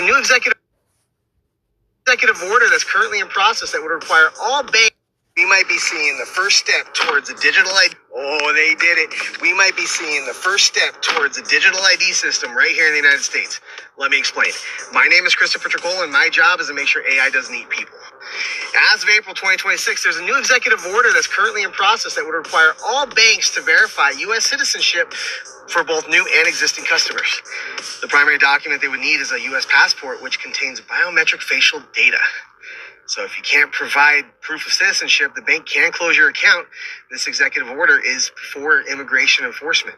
a new executive order that's currently in process that would require all banks. We might be seeing the first step towards a digital ID. Oh, they did it. We might be seeing the first step towards a digital ID system right here in the United States. Let me explain. My name is Christopher Tricola, and my job is to make sure AI doesn't eat people. As of April 2026, there's a new executive order that's currently in process that would require all banks to verify U.S. citizenship for both new and existing customers. The primary document they would need is a U.S. passport, which contains biometric facial data. So if you can't provide proof of citizenship, the bank can close your account. This executive order is for immigration enforcement.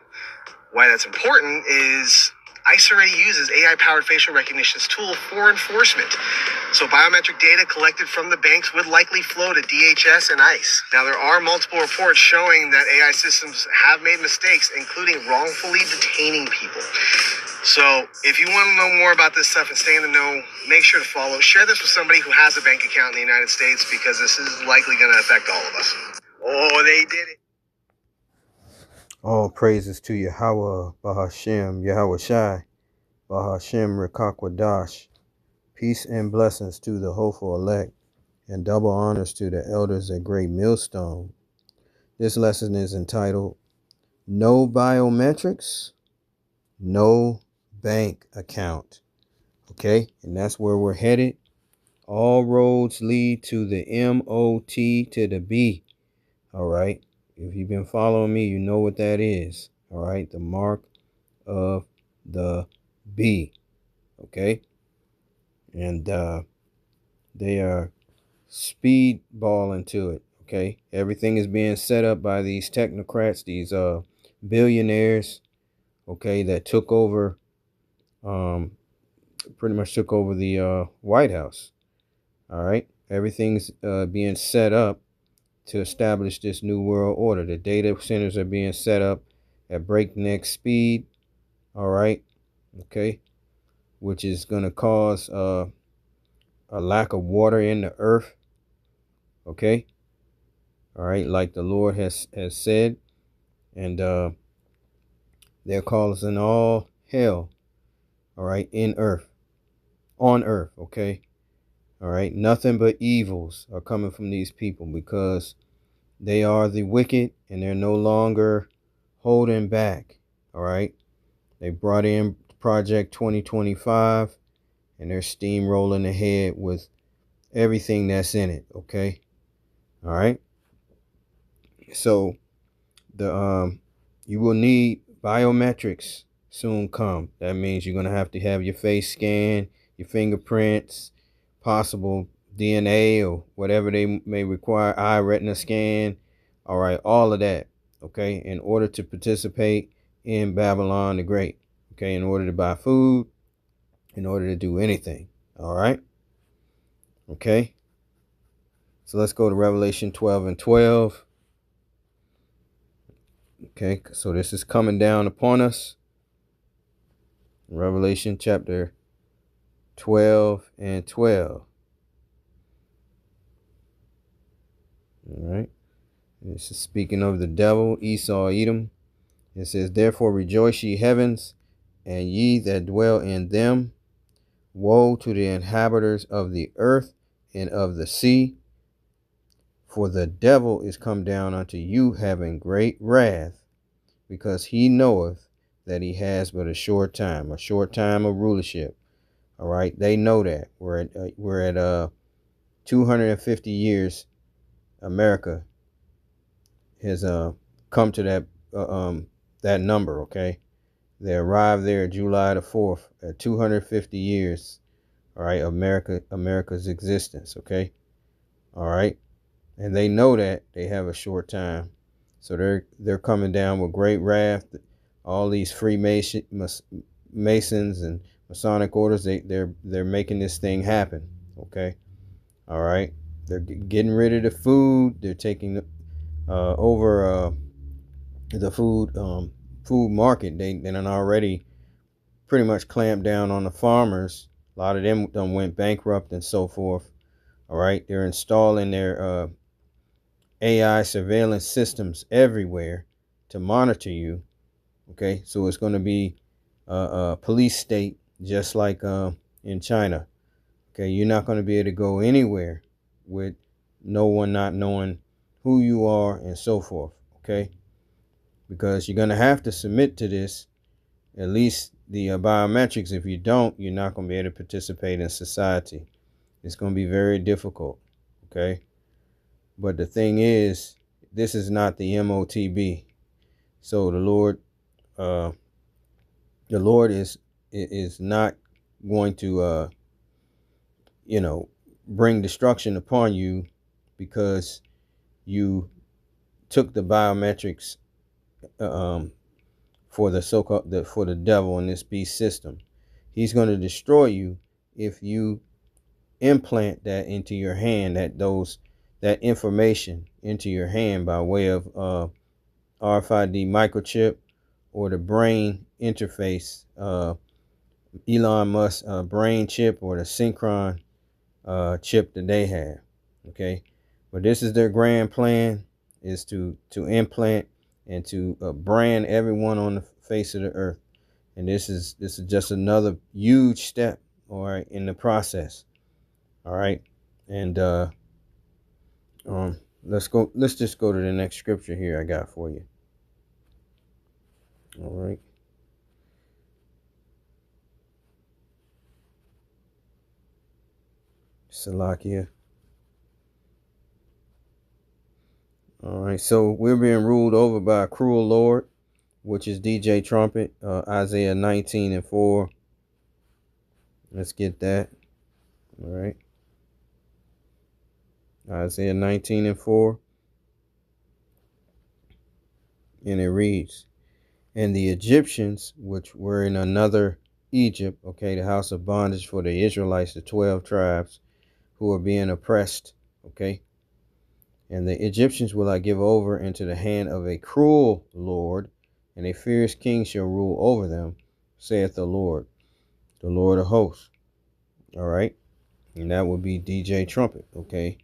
Why that's important is ICE already uses AI-powered facial recognition tool for enforcement. So biometric data collected from the banks would likely flow to DHS and ICE. Now, there are multiple reports showing that AI systems have made mistakes, including wrongfully detaining people. So if you want to know more about this stuff and stay in the know, make sure to follow. Share this with somebody who has a bank account in the United States, because this is likely going to affect all of us. Oh, they did it. All praises to Yahweh, Bahashem, Yahweh Shai, Bahashem, Rekakwadash. Peace and blessings to the hopeful elect, and double honors to the elders at Great Millstone. This lesson is entitled, No Biometrics, No Bank Account. Okay, and that's where we're headed. All roads lead to the M-O-T to the B. All right. If you've been following me, you know what that is. All right. The mark of the B. Okay. And they are speedballing to it. Okay. Everything is being set up by these technocrats, these billionaires. Okay. That took over, pretty much took over the White House. All right. Everything's being set up to establish this new world order. The data centers are being set up at breakneck speed. All right. Okay. Which is going to cause a lack of water in the earth. Okay. All right. Like the Lord has said. And they're causing all hell. All right. In earth. On earth. Okay. All right. Nothing but evils are coming from these people, because they are the wicked and they're no longer holding back. All right. They brought in Project 2025 and they're steamrolling ahead with everything that's in it. Okay. All right. So the you will need biometrics soon come. That means you're going to have your face scan, your fingerprints, possible DNA or whatever they may require, eye retina scan. All right. All of that. Okay. In order to participate in Babylon the Great. Okay. In order to buy food, in order to do anything. All right. Okay. So let's go to Revelation 12 and 12. Okay. So this is coming down upon us. Revelation chapter 12 and 12. All right. This is speaking of the devil, Esau, Edom. It says, Therefore rejoice, ye heavens, and ye that dwell in them. Woe to the inhabitants of the earth and of the sea, for the devil is come down unto you, having great wrath, because he knoweth that he has but a short time of rulership. All right, they know that we're at 250 years. America has come to that number. Okay, they arrived there July the 4th at 250 years. All right, America's existence. Okay, all right, and they know that they have a short time, so they're coming down with great wrath. All these Masons and Masonic orders, they're making this thing happen. Okay, all right, they're getting rid of the food. They're taking over the food market. They done already pretty much clamped down on the farmers. A lot of them done went bankrupt and so forth. All right, they're installing their AI surveillance systems everywhere to monitor you. Okay, so it's going to be a police state, just like in China. Okay, you're not going to be able to go anywhere with no one not knowing who you are and so forth. Okay, because you're going to have to submit to this, at least the biometrics. If you don't, you're not going to be able to participate in society. It's going to be very difficult. Okay, but the thing is, this is not the MOTB. So uh, the Lord is not going to bring destruction upon you because you took the biometrics for the so-called for the devil in this beast system. He's going to destroy you if you implant that into your hand, that information into your hand by way of RFID microchip or the brain interface, Elon Musk brain chip, or the Synchron chip that they have. Okay, but this is their grand plan, is to implant and to brand everyone on the face of the earth. And this is just another huge step, all right, in the process. All right, and let's just go to the next scripture here I got for you. All right, Salakia. All right, so we're being ruled over by a cruel Lord, which is DJ Trumpet, Isaiah 19:4. Let's get that. All right. Isaiah 19:4. And it reads, and the Egyptians, which were in another Egypt, okay, the house of bondage for the Israelites, the 12 tribes who are being oppressed, okay. And the Egyptians will I give over into the hand of a cruel Lord, and a fierce king shall rule over them, saith the Lord of hosts. All right. And that would be DJ Trumpet, okay.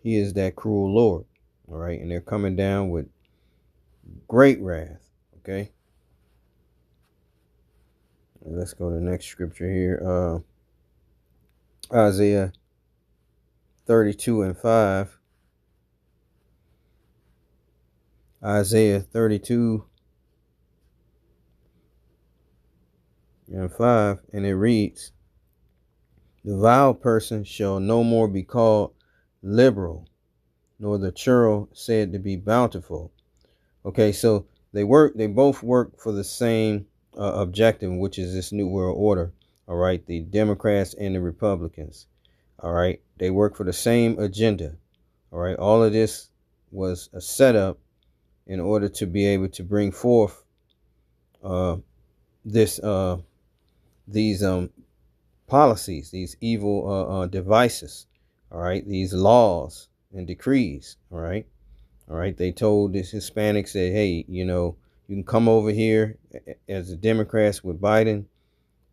He is that cruel Lord. All right. And they're coming down with great wrath, okay. Let's go to the next scripture here. Isaiah 32:5. Isaiah 32:5, and it reads, the vile person shall no more be called liberal, nor the churl said to be bountiful. Okay, so they both work for the same objective, which is this new world order. All right, the Democrats and the Republicans. All right, they work for the same agenda. All right, all of this was a setup in order to be able to bring forth these policies, these evil devices. All right, these laws and decrees. All right. They told this Hispanics that, hey, you can come over here as the Democrats with Biden,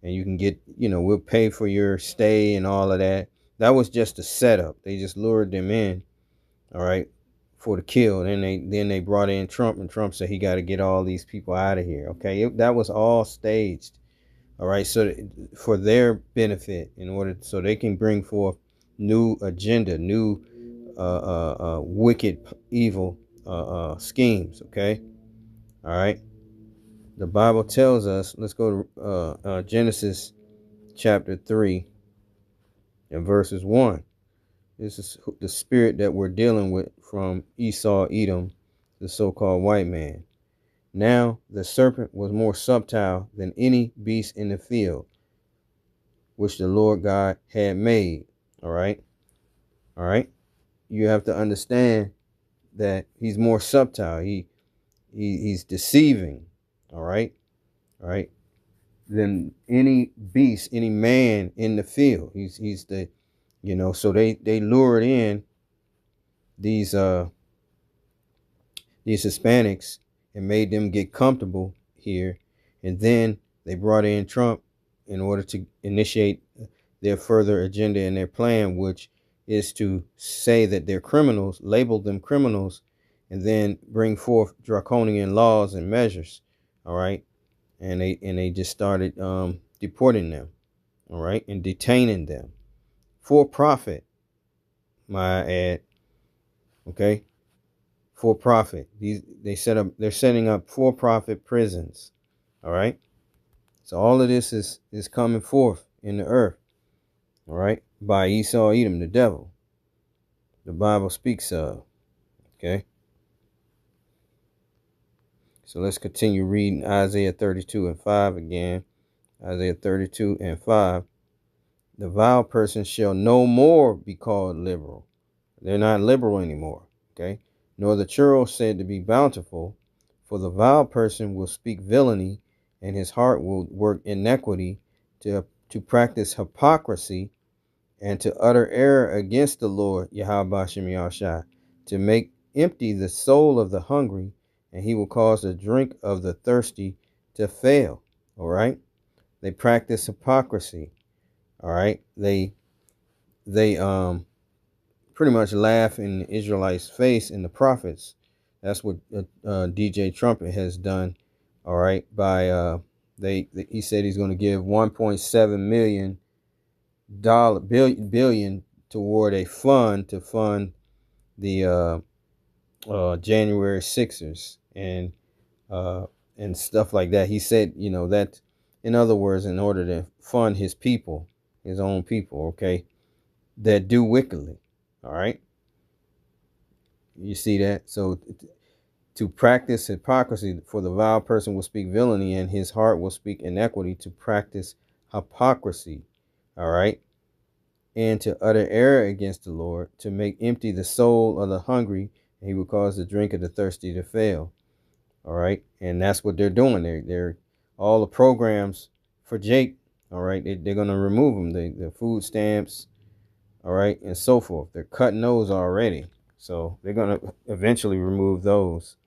and you can get, we'll pay for your stay and all of that. That was just a setup. They just lured them in, all right, for the kill. Then they brought in Trump, and Trump said he got to get all these people out of here. Okay, that was all staged. All right, so for their benefit, in order so they can bring forth new agenda, new wicked, evil schemes. Okay, all right. The Bible tells us. Let's go to Genesis chapter 3 and verses 1. This is the spirit that we're dealing with from Esau, Edom, the so-called white man. Now the serpent was more subtle than any beast in the field, which the Lord God had made. All right. All right. You have to understand that he's more subtle. He's deceiving. All right. All right. Than any beast, any man in the field. He's the, so they lured in these Hispanics and made them get comfortable here, and then they brought in Trump in order to initiate their further agenda and their plan, which is to say that they're criminals, label them criminals, and then bring forth draconian laws and measures. All right, and they just started deporting them. all right, and detaining them for profit, my add, okay, for profit. They're setting up for profit prisons, all right. So all of this is coming forth in the earth, all right, by Esau, Edom, the devil. The Bible speaks of, okay. So let's continue reading Isaiah 32 and 5 again. Isaiah 32 and 5. The vile person shall no more be called liberal. They're not liberal anymore, okay? Nor the churl said to be bountiful, for the vile person will speak villainy, and his heart will work iniquity to practice hypocrisy and to utter error against the Lord, Yahweh Shem Yahushai, to make empty the soul of the hungry, and he will cause the drink of the thirsty to fail. All right. They practice hypocrisy. All right. They pretty much laugh in the Israelites' face and the prophets. That's what DJ Trumpet has done. All right. By he said he's going to give 1.7 million billion toward a fund to fund the January Sixers and stuff like that. He said, that, in other words, in order to fund his people, his own people, okay, that do wickedly. All right. You see that? So to practice hypocrisy, for the vile person will speak villainy and his heart will speak iniquity, to practice hypocrisy. All right. And to utter error against the Lord, to make empty the soul of the hungry, and he will cause the drink of the thirsty to fail. All right. And that's what they're doing. They're all the programs for Jake. All right. They're going to remove them. The food stamps. All right. And so forth. They're cutting those already. So they're going to eventually remove those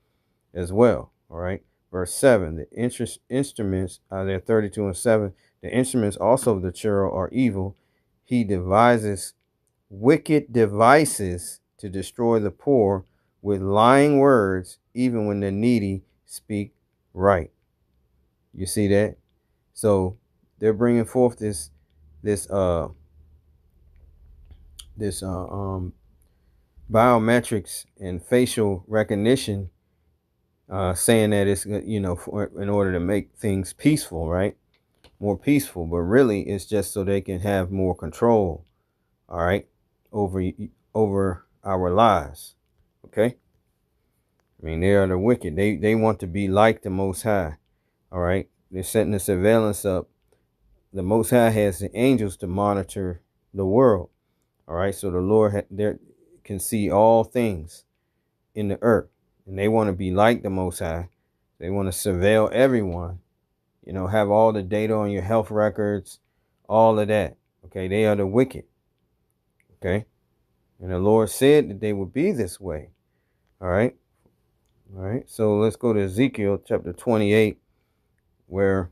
as well. All right. Verse 7, the instruments, Isaiah 32 and 7, the instruments also of the churl are evil. He devises wicked devices to destroy the poor with lying words, even when the needy speak right. You see that? So they're bringing forth this biometrics and facial recognition, saying that it's, in order to make things peaceful, right? More peaceful, but really it's just so they can have more control, all right, over our lives. Okay. I mean, they are the wicked. They want to be like the Most High. All right. They're setting the surveillance up. The Most High has the angels to monitor the world. All right. So the Lord there can see all things in the earth, and they want to be like the Most High. They want to surveil everyone. Have all the data on your health records, all of that. Okay. They are the wicked. Okay. And the Lord said that they would be this way. All right. All right. So let's go to Ezekiel chapter 28, where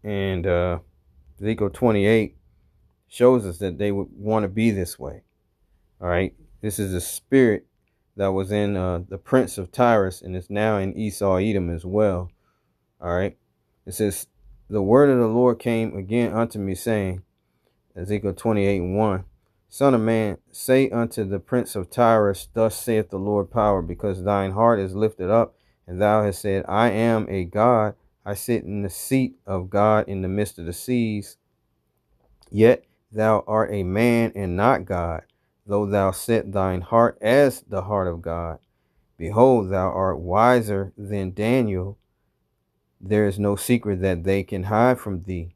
Ezekiel 28 shows us that they would want to be this way. All right. This is the spirit that was in the prince of Tyrus, and it's now in Esau, Edom as well. All right. It says, the word of the Lord came again unto me, saying, Ezekiel 28:1, Son of man, say unto the prince of Tyrus, thus saith the Lord power, because thine heart is lifted up, and thou hast said, I am a God, I sit in the seat of God in the midst of the seas. Yet thou art a man and not God, though thou set thine heart as the heart of God. Behold, thou art wiser than Daniel. There is no secret that they can hide from thee.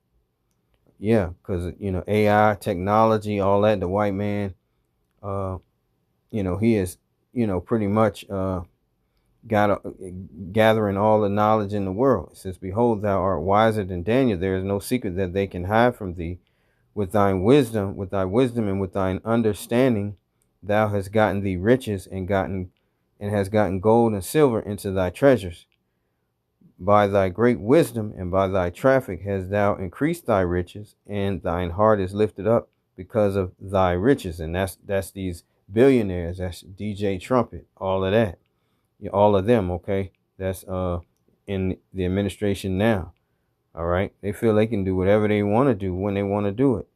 Yeah, because, AI, technology, all that, the white man, he is, pretty much gathering all the knowledge in the world. It says, behold, thou art wiser than Daniel. There is no secret that they can hide from thee. With thy wisdom and with thine understanding, thou hast gotten thee riches and has gotten gold and silver into thy treasures. By thy great wisdom and by thy traffic hast thou increased thy riches, and thine heart is lifted up because of thy riches. And that's these billionaires. That's DJ Trumpet, all of that. All of them, okay? That's in the administration now. All right. They feel they can do whatever they want to do when they want to do it.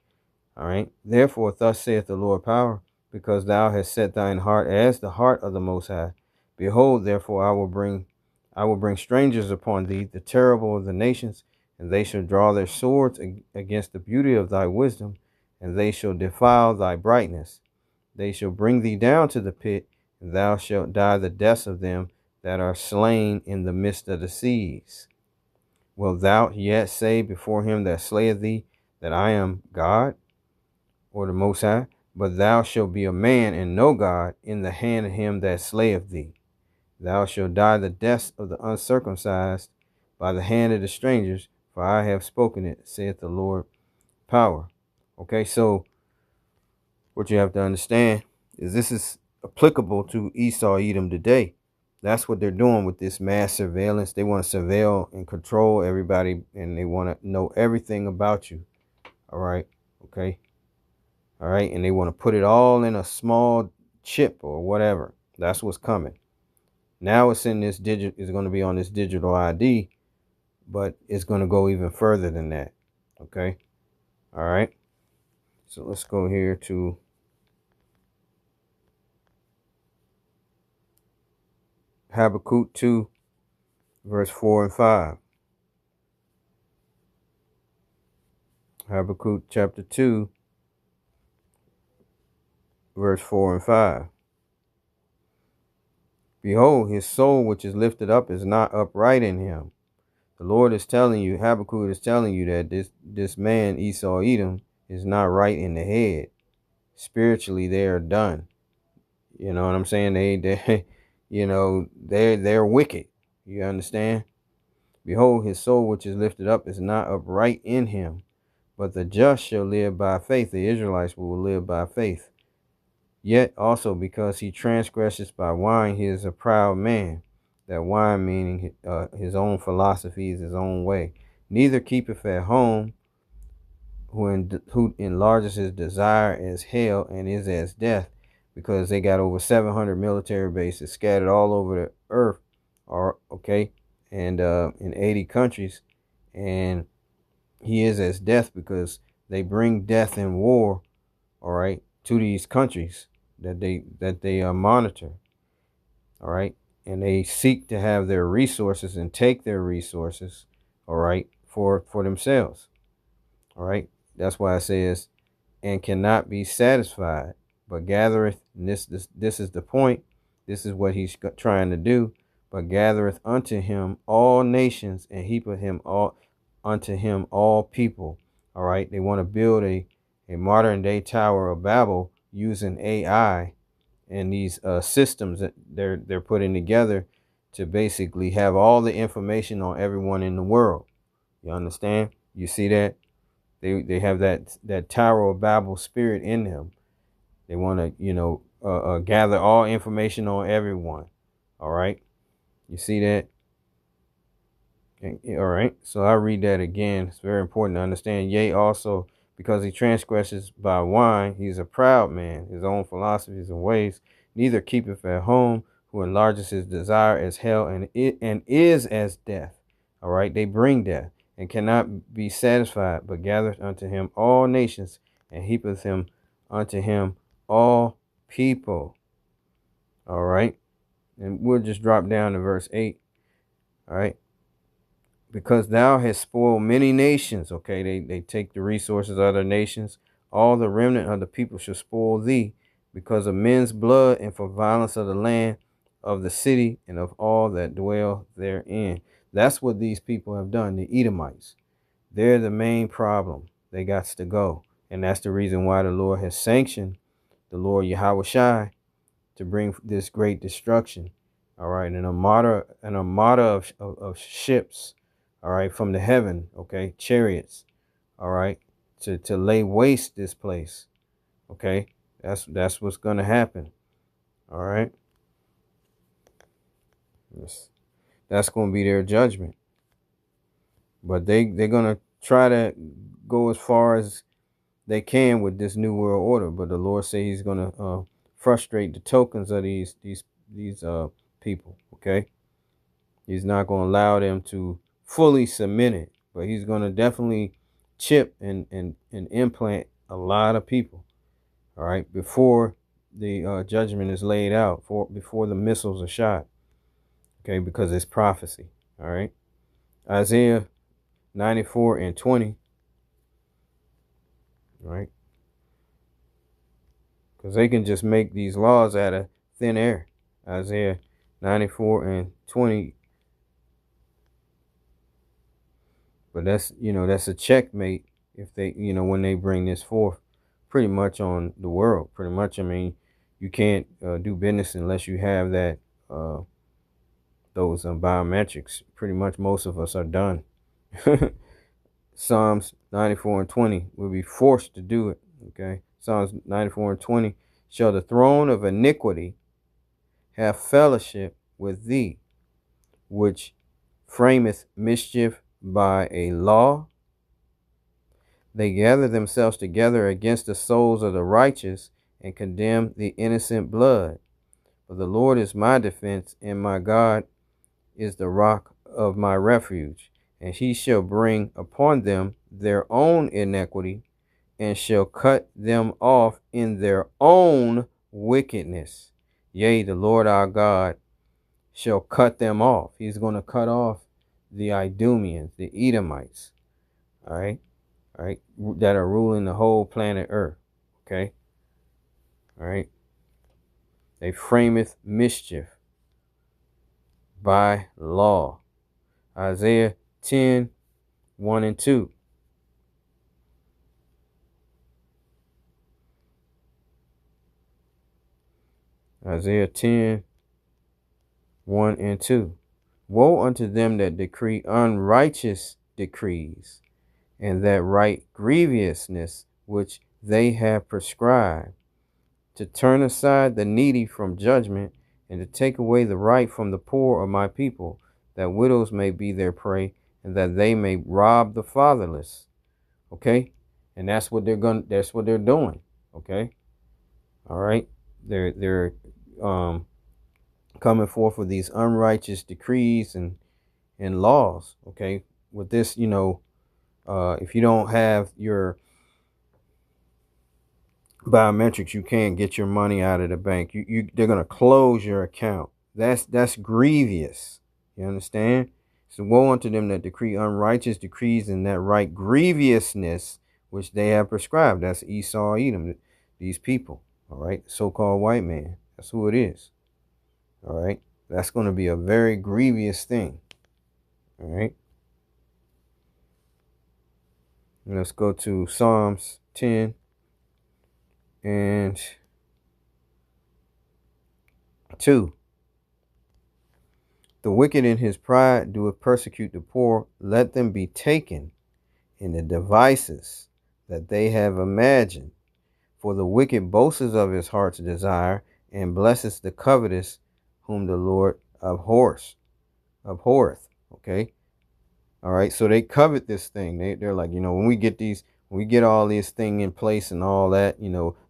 All right. Therefore, thus saith the Lord power, because thou hast set thine heart as the heart of the Most High. Behold, therefore, I will bring strangers upon thee, the terrible of the nations, and they shall draw their swords against the beauty of thy wisdom, and they shall defile thy brightness. They shall bring thee down to the pit, and thou shalt die the deaths of them that are slain in the midst of the seas. Wilt thou yet say before him that slayeth thee that I am God, or the Most High? But thou shalt be a man and no God in the hand of him that slayeth thee. Thou shalt die the deaths of the uncircumcised by the hand of the strangers, for I have spoken it, saith the Lord power. Okay, so what you have to understand is this is applicable to Esau, Edom today. That's what they're doing with this mass surveillance. They want to surveil and control everybody, and they want to know everything about you. All right. Okay. All right. And they want to put it all in a small chip or whatever. That's what's coming. Now it's in this it's going to be on this digital ID, but it's going to go even further than that. Okay. All right. So let's go here to Habakkuk 2, verse 4 and 5. Habakkuk chapter 2, verse 4 and 5. Behold, his soul which is lifted up is not upright in him. The Lord is telling you, Habakkuk is telling you that this man, Esau Edom, is not right in the head. Spiritually, they are done. You know what I'm saying? They they're wicked. You understand? Behold, his soul which is lifted up is not upright in him. But the just shall live by faith. The Israelites will live by faith. Yet also because he transgresses by wine, he is a proud man. That wine meaning his own philosophies, his own way. Neither keepeth at home, who enlarges his desire as hell and is as death, because they got over 700 military bases scattered all over the earth, okay, and in 80 countries, and he is as death because they bring death and war, all right, to these countries that they monitor, all right, and they seek to have their resources and take their resources, all right, for themselves, all right. That's why it says, and cannot be satisfied, but gathereth. And this is the point. This is what he's trying to do. But gathereth unto him all nations, and heapeth him all unto him all people. All right. They want to build a modern day Tower of Babel using AI and these systems that they're putting together to basically have all the information on everyone in the world. You understand? You see that? They have that Tower of Babel spirit in them. They want to, gather all information on everyone. All right. You see that? All right. So I read that again. It's very important to understand. Yea, also, because he transgresses by wine, he's a proud man, his own philosophies and ways, neither keepeth at home, who enlarges his desire as hell and is as death. All right. They bring death and cannot be satisfied, but gathereth unto him all nations and heapeth him unto him all people. All right. And we'll just drop down to verse 8. All right. Because thou hast spoiled many nations. Okay, they take the resources of other nations. All the remnant of the people shall spoil thee, because of men's blood and for violence of the land, of the city, and of all that dwell therein. That's what these people have done, the Edomites. They're the main problem. They got to go. And that's the reason why the Lord has sanctioned the Lord Yahweh Shai to bring this great destruction. All right, an armada of ships, all right, from the heaven, okay, chariots, all right, to lay waste this place, okay. That's what's gonna happen, all right. That's gonna be their judgment, but they're gonna try to go as far as they can with this new world order. But the Lord say He's gonna frustrate the tokens of these people, okay. He's not going to allow them to fully submit it, but he's going to definitely chip and implant a lot of people. All right, before the judgment is laid out, before the missiles are shot. Okay, because it's prophecy. All right, Isaiah 94:20. Right, because they can just make these laws out of thin air. Isaiah 94:20. But that's a checkmate if they, when they bring this forth pretty much on the world. Pretty much, I mean, you can't do business unless you have that, those biometrics. Pretty much most of us are done. Psalms 94:20 will be forced to do it. Okay. Psalms 94:20. Shall the throne of iniquity have fellowship with thee, which frameth mischief by a law? They gather themselves together against the souls of the righteous and condemn the innocent blood. For the Lord is my defense, and my God is the rock of my refuge. And he shall bring upon them their own iniquity, and shall cut them off in their own wickedness. Yea, the Lord our God shall cut them off. He's going to cut off the Idumeans, the Edomites, all right, that are ruling the whole planet Earth, okay, all right. They frameth mischief by law. Isaiah 10:1-2. Isaiah 10:1-2. Woe unto them that decree unrighteous decrees, and that write grievousness which they have prescribed, to turn aside the needy from judgment, and to take away the right from the poor of my people, that widows may be their prey, and that they may rob the fatherless. Okay? And that's what they're doing. Okay? All right? They're coming forth with these unrighteous decrees and laws. Okay? With this, if you don't have your biometrics, you can't get your money out of the bank. They're gonna close your account. That's grievous. You understand? So woe unto them that decree unrighteous decrees, and that write grievousness which they have prescribed. That's Esau, Edom, these people. All right, so-called white man. That's who it is. All right, that's going to be a very grievous thing. All right. And let's go to Psalms 10:2. The wicked in his pride doeth persecute the poor. Let them be taken in the devices that they have imagined. For the wicked boasts of his heart's desire, and blesses the covetous, whom the Lord abhorreth. Okay. All right. So they covet this thing. They're like, when we get all this thing in place and all that,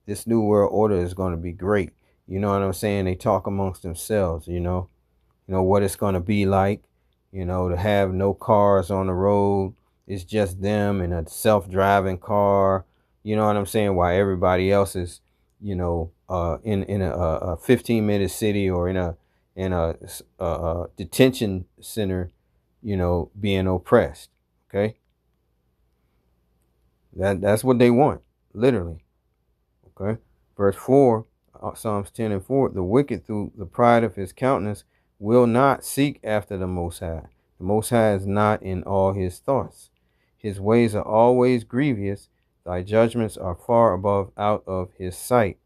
this new world order is going to be great. You know what I'm saying? They talk amongst themselves, what it's going to be like, to have no cars on the road. It's just them in a self-driving car. You know what I'm saying? While everybody else is, in a 15-minute city, or in a detention center, being oppressed. Okay. That's what they want, literally. Okay. Verse 4, Psalms 10:4. The wicked through the pride of his countenance will not seek after the Most High. The Most High is not in all his thoughts. His ways are always grievous. Thy judgments are far above out of his sight.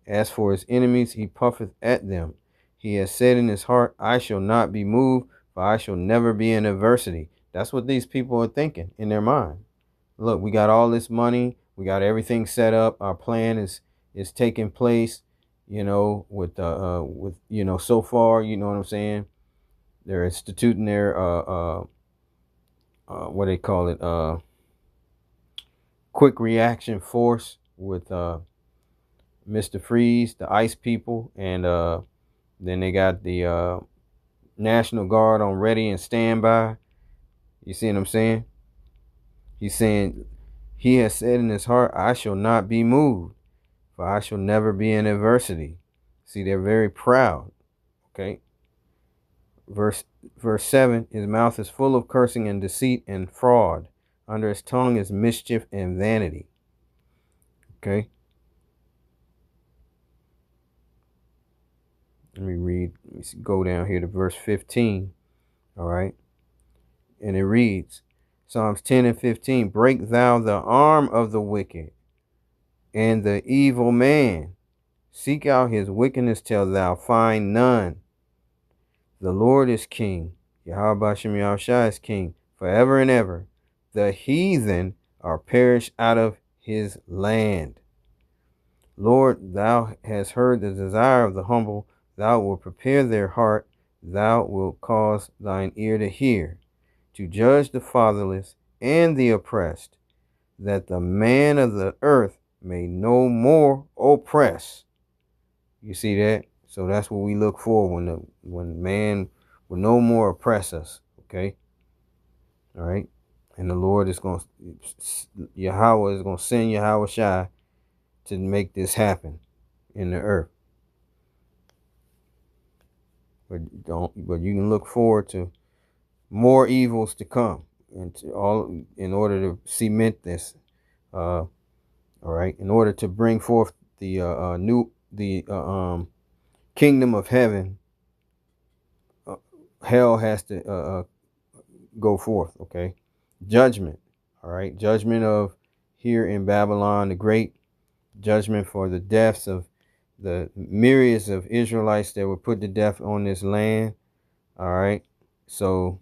As for his enemies, he puffeth at them. He has said in his heart, I shall not be moved, for I shall never be in adversity. That's what these people are thinking in their mind. Look, we got all this money. We got everything set up. Our plan is taking place, with so far, you know what I'm saying? They're instituting their what they call it, quick reaction force with Mr. Freeze, the ice people, and then they got the National Guard on ready and standby. You see what I'm saying? He's saying, he has said in his heart, I shall not be moved, for I shall never be in adversity. See, they're very proud. Okay. Verse verse 7, his mouth is full of cursing and deceit and fraud. Under his tongue is mischief and vanity. Okay. Let me read. Let me go down here to verse 15. All right. And it reads, Psalms 10 and 15, break thou the arm of the wicked and the evil man. Seek out his wickedness till thou find none. The Lord is king. Yahweh Bashem Yahushua is king forever and ever. The heathen are perished out of his land. Lord, thou hast heard the desire of the humble. Thou wilt prepare their heart. Thou wilt cause thine ear to hear, to judge the fatherless and the oppressed, that the man of the earth may no more oppress. You see that? So that's what we look for when man will no more oppress us. Okay. All right. And the Lord is going to, Yahweh is going to send Yahweh Shai to make this happen in the earth. But you can look forward to more evils to come, and to all in order to cement this. All right. In order to bring forth the kingdom of heaven, hell has to go forth. Okay. Judgment. All right. Judgment of here in Babylon the Great. Judgment for the deaths of the myriads of Israelites that were put to death on this land. All right. So,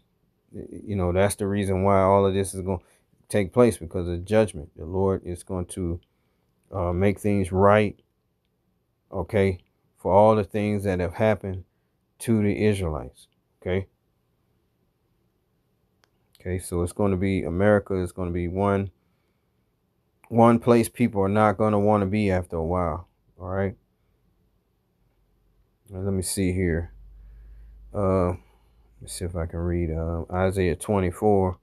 that's the reason why all of this is going to take place, because of judgment. The Lord is going to make things right. Okay. For all the things that have happened to the Israelites. Okay. Okay. So it's going to be, America is going to be one place people are not going to want to be after a while. All right. Now, let me see here. Let's see if I can read Isaiah 24.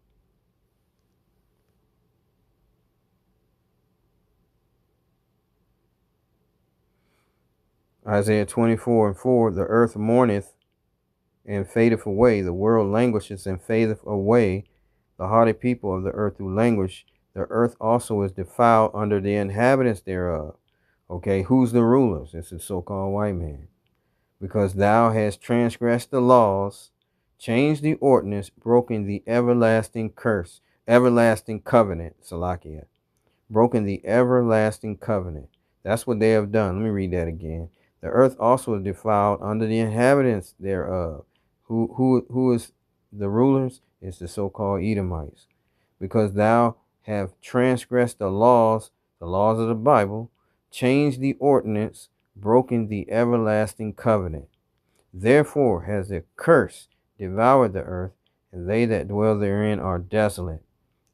Isaiah 24 and 4. The earth mourneth and fadeth away. The world languisheth and fadeth away. The haughty people of the earth do languish. The earth also is defiled under the inhabitants thereof. Okay, who's the rulers? It's the so-called white man. Because thou hast transgressed the laws, changed the ordinance, broken the everlasting covenant, Salakia. Broken the everlasting covenant. That's what they have done. Let me read that again. The earth also is defiled under the inhabitants thereof. Who is the rulers? It's the so-called Edomites. Because thou have transgressed the laws of the Bible, changed the ordinance, broken the everlasting covenant. Therefore has the curse devoured the earth, and they that dwell therein are desolate.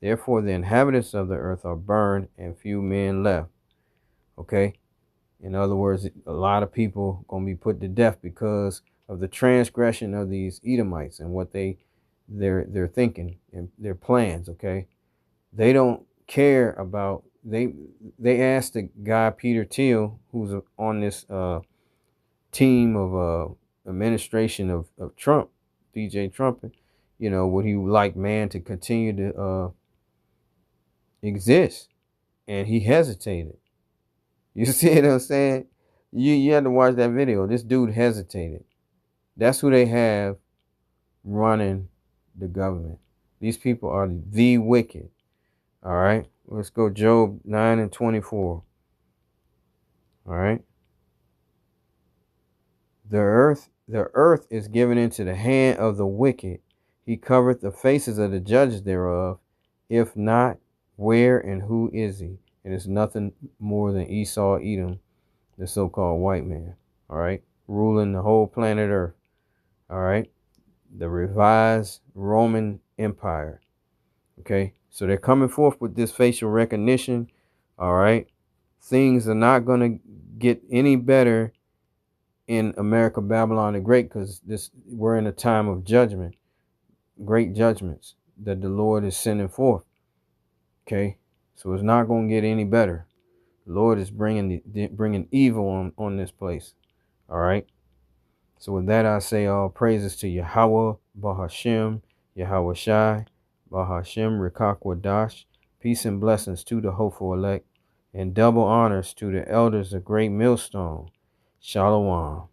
Therefore the inhabitants of the earth are burned, and few men left. Okay? In other words, a lot of people going to be put to death because of the transgression of these Edomites and what they're thinking and their plans. Okay? They don't care about, they asked the guy Peter Thiel, who's on this team of administration of Trump, DJ Trump, would he like man to continue to exist? And he hesitated. You see what I'm saying? You had to watch that video. This dude hesitated. That's who they have running the government. These people are the wicked. All right. Let's go Job 9 and 24. All right. The earth is given into the hand of the wicked. He covereth the faces of the judges thereof. If not, where and who is he? And it's nothing more than Esau, Edom, the so-called white man. All right. Ruling the whole planet Earth. All right. The revised Roman Empire. Okay. So they're coming forth with this facial recognition. All right. Things are not going to get any better in America, Babylon the Great, because we're in a time of judgment, great judgments that the Lord is sending forth. Okay, so it's not going to get any better. The Lord is bringing evil on this place. All right. So with that, I say all praises to Yahweh, Bahashem, Yahweh Shai, Bahashem, Rekakwadash. Peace and blessings to the hopeful elect, and double honors to the elders of Great Millstone. Shalom.